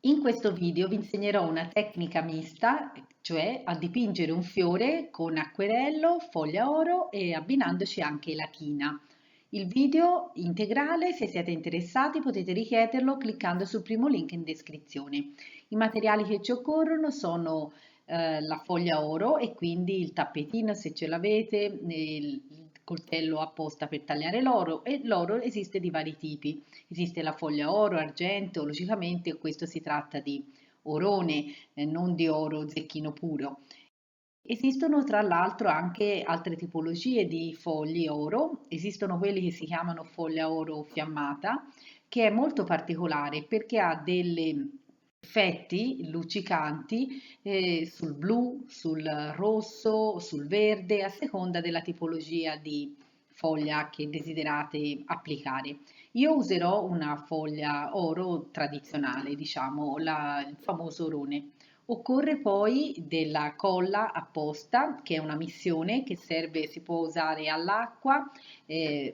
In questo video vi insegnerò una tecnica mista, cioè a dipingere un fiore con acquerello, foglia oro e abbinandoci anche la china. Il video integrale, se siete interessati, potete richiederlo cliccando sul primo link in descrizione. I materiali che ci occorrono sono la foglia oro e quindi il tappetino se ce l'avete, il coltello apposta per tagliare l'oro e l'oro esiste di vari tipi. Esiste la foglia oro, argento, logicamente questo si tratta di orone, non di oro zecchino puro. Esistono tra l'altro anche altre tipologie di fogli oro, esistono quelli che si chiamano foglia oro fiammata, che è molto particolare perché ha degli effetti luccicanti sul blu, sul rosso, sul verde, a seconda della tipologia di foglia che desiderate applicare. Io userò una foglia oro tradizionale, diciamo, il famoso orone. Occorre poi della colla apposta, che è una missione che serve, si può usare all'acqua,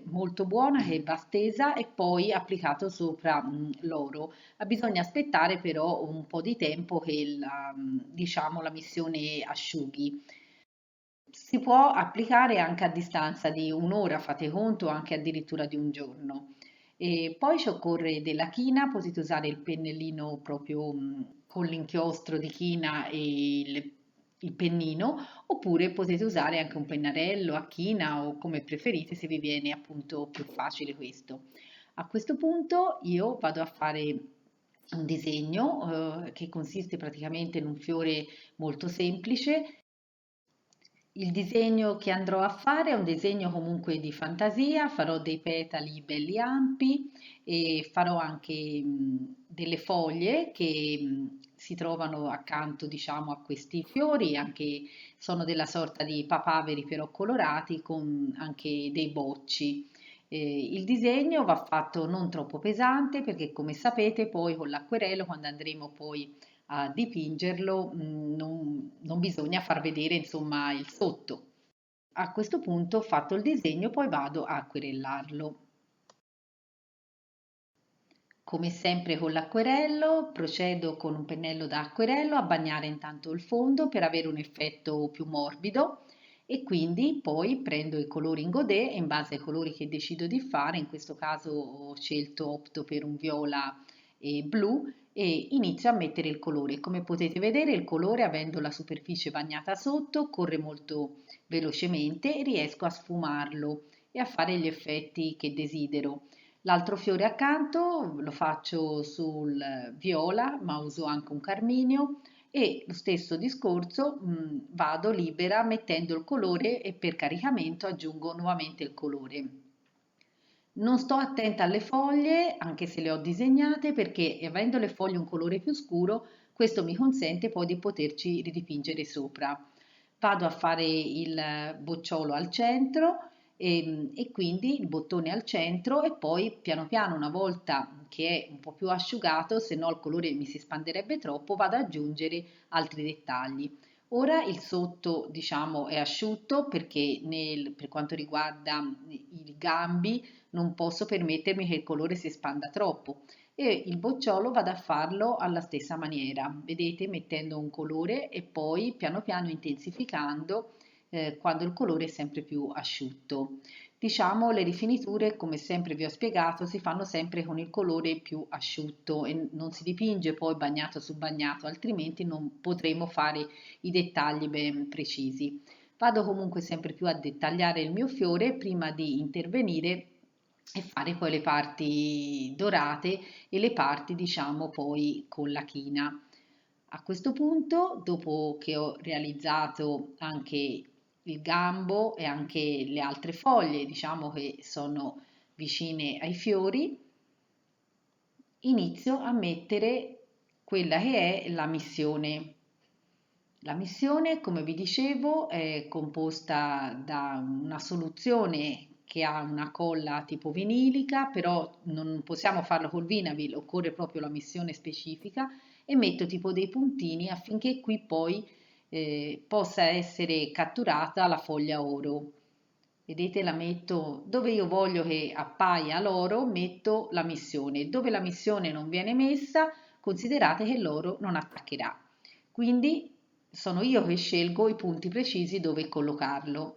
molto buona, che va stesa e poi applicato sopra l'oro. Bisogna aspettare però un po' di tempo che diciamo, la missione asciughi. Si può applicare anche a distanza di un'ora, fate conto, anche addirittura di un giorno. E poi ci occorre della china, potete usare il pennellino proprio con l'inchiostro di china e il pennino, oppure potete usare anche un pennarello a china o come preferite se vi viene appunto più facile questo. A questo punto io vado a fare un disegno che consiste praticamente in un fiore molto semplice. Il disegno che andrò a fare è un disegno comunque di fantasia, farò dei petali belli ampi e farò anche delle foglie che si trovano accanto, diciamo, a questi fiori, anche sono della sorta di papaveri però colorati con anche dei bocci. Il disegno va fatto non troppo pesante perché come sapete poi con l'acquerello quando andremo poi a dipingerlo, non bisogna far vedere insomma il sotto. A questo punto, fatto il disegno, poi vado a acquerellarlo. Come sempre con l'acquerello, procedo con un pennello da acquerello a bagnare intanto il fondo per avere un effetto più morbido e quindi poi prendo i colori in godè e in base ai colori che decido di fare, in questo caso opto per un viola e blu e inizio a mettere il colore. Come potete vedere il colore avendo la superficie bagnata sotto corre molto velocemente e riesco a sfumarlo e a fare gli effetti che desidero. L'altro fiore accanto lo faccio sul viola, ma uso anche un carminio e lo stesso discorso vado libera mettendo il colore e per caricamento aggiungo nuovamente il colore. Non sto attenta alle foglie, anche se le ho disegnate, perché avendo le foglie un colore più scuro, questo mi consente poi di poterci ridipingere sopra. Vado a fare il bocciolo al centro e quindi il bottone al centro e poi piano piano una volta che è un po' più asciugato, se no il colore mi si spanderebbe troppo, vado ad aggiungere altri dettagli. Ora il sotto diciamo è asciutto perché per quanto riguarda i gambi non posso permettermi che il colore si espanda troppo e il bocciolo vado a farlo alla stessa maniera, vedete, mettendo un colore e poi piano piano intensificando quando il colore è sempre più asciutto. Diciamo le rifiniture, come sempre vi ho spiegato, si fanno sempre con il colore più asciutto e non si dipinge poi bagnato su bagnato, altrimenti non potremo fare i dettagli ben precisi. Vado comunque sempre più a dettagliare il mio fiore prima di intervenire e fare poi le parti dorate e le parti diciamo poi con la china. A questo punto, dopo che ho realizzato anche il gambo e anche le altre foglie, diciamo che sono vicine ai fiori, inizio a mettere quella che è la missione. La missione, come vi dicevo, è composta da una soluzione che ha una colla tipo vinilica, però non possiamo farlo col Vinavil, occorre proprio la missione specifica e metto tipo dei puntini affinché qui poi possa essere catturata la foglia oro. Vedete, la metto dove io voglio che appaia l'oro, metto la missione. Dove la missione non viene messa, considerate che l'oro non attaccherà. Quindi sono io che scelgo i punti precisi dove collocarlo.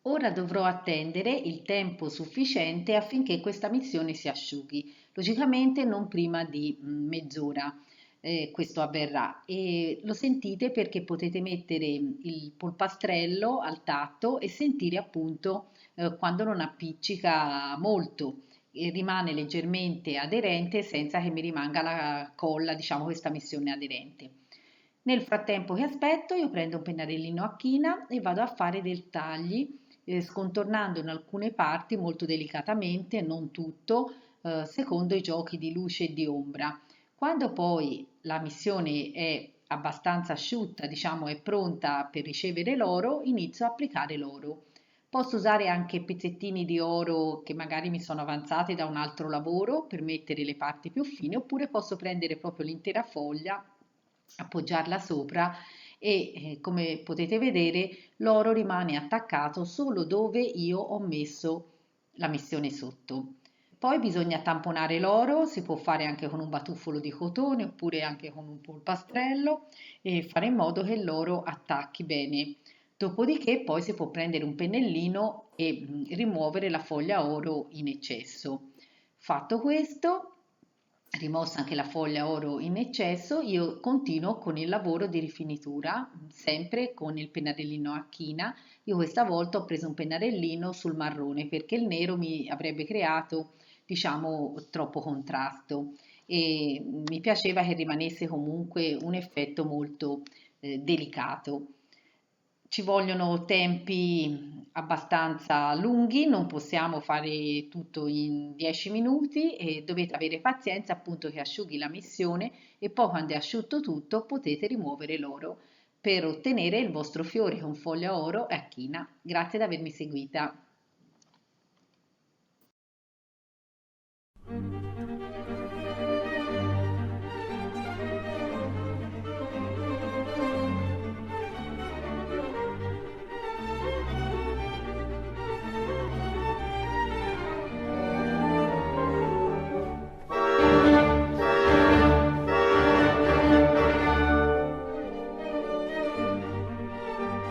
Ora dovrò attendere il tempo sufficiente affinché questa missione si asciughi, logicamente non prima di mezz'ora. Questo avverrà e lo sentite perché potete mettere il polpastrello al tatto e sentire appunto quando non appiccica molto e rimane leggermente aderente senza che mi rimanga la colla, diciamo, questa missione aderente. Nel frattempo che aspetto, io prendo un pennarellino a china e vado a fare dei tagli, scontornando in alcune parti molto delicatamente, non tutto, secondo i giochi di luce e di ombra. Quando poi la missione è abbastanza asciutta, diciamo è pronta per ricevere l'oro, inizio a applicare l'oro. Posso usare anche pezzettini di oro che magari mi sono avanzati da un altro lavoro per mettere le parti più fine, oppure posso prendere proprio l'intera foglia, appoggiarla sopra e come potete vedere l'oro rimane attaccato solo dove io ho messo la missione sotto. Poi bisogna tamponare l'oro, si può fare anche con un batuffolo di cotone oppure anche con un polpastrello e fare in modo che l'oro attacchi bene. Dopodiché poi si può prendere un pennellino e rimuovere la foglia oro in eccesso. Fatto questo, rimossa anche la foglia oro in eccesso, io continuo con il lavoro di rifinitura, sempre con il pennarellino a china. Io questa volta ho preso un pennarellino sul marrone perché il nero mi avrebbe creato, diciamo, troppo contrasto e mi piaceva che rimanesse comunque un effetto molto delicato. Ci vogliono tempi abbastanza lunghi, non possiamo fare tutto in 10 minuti e dovete avere pazienza appunto che asciughi la missione e poi quando è asciutto tutto potete rimuovere l'oro per ottenere il vostro fiore con foglia oro e a china. Grazie di avermi seguita.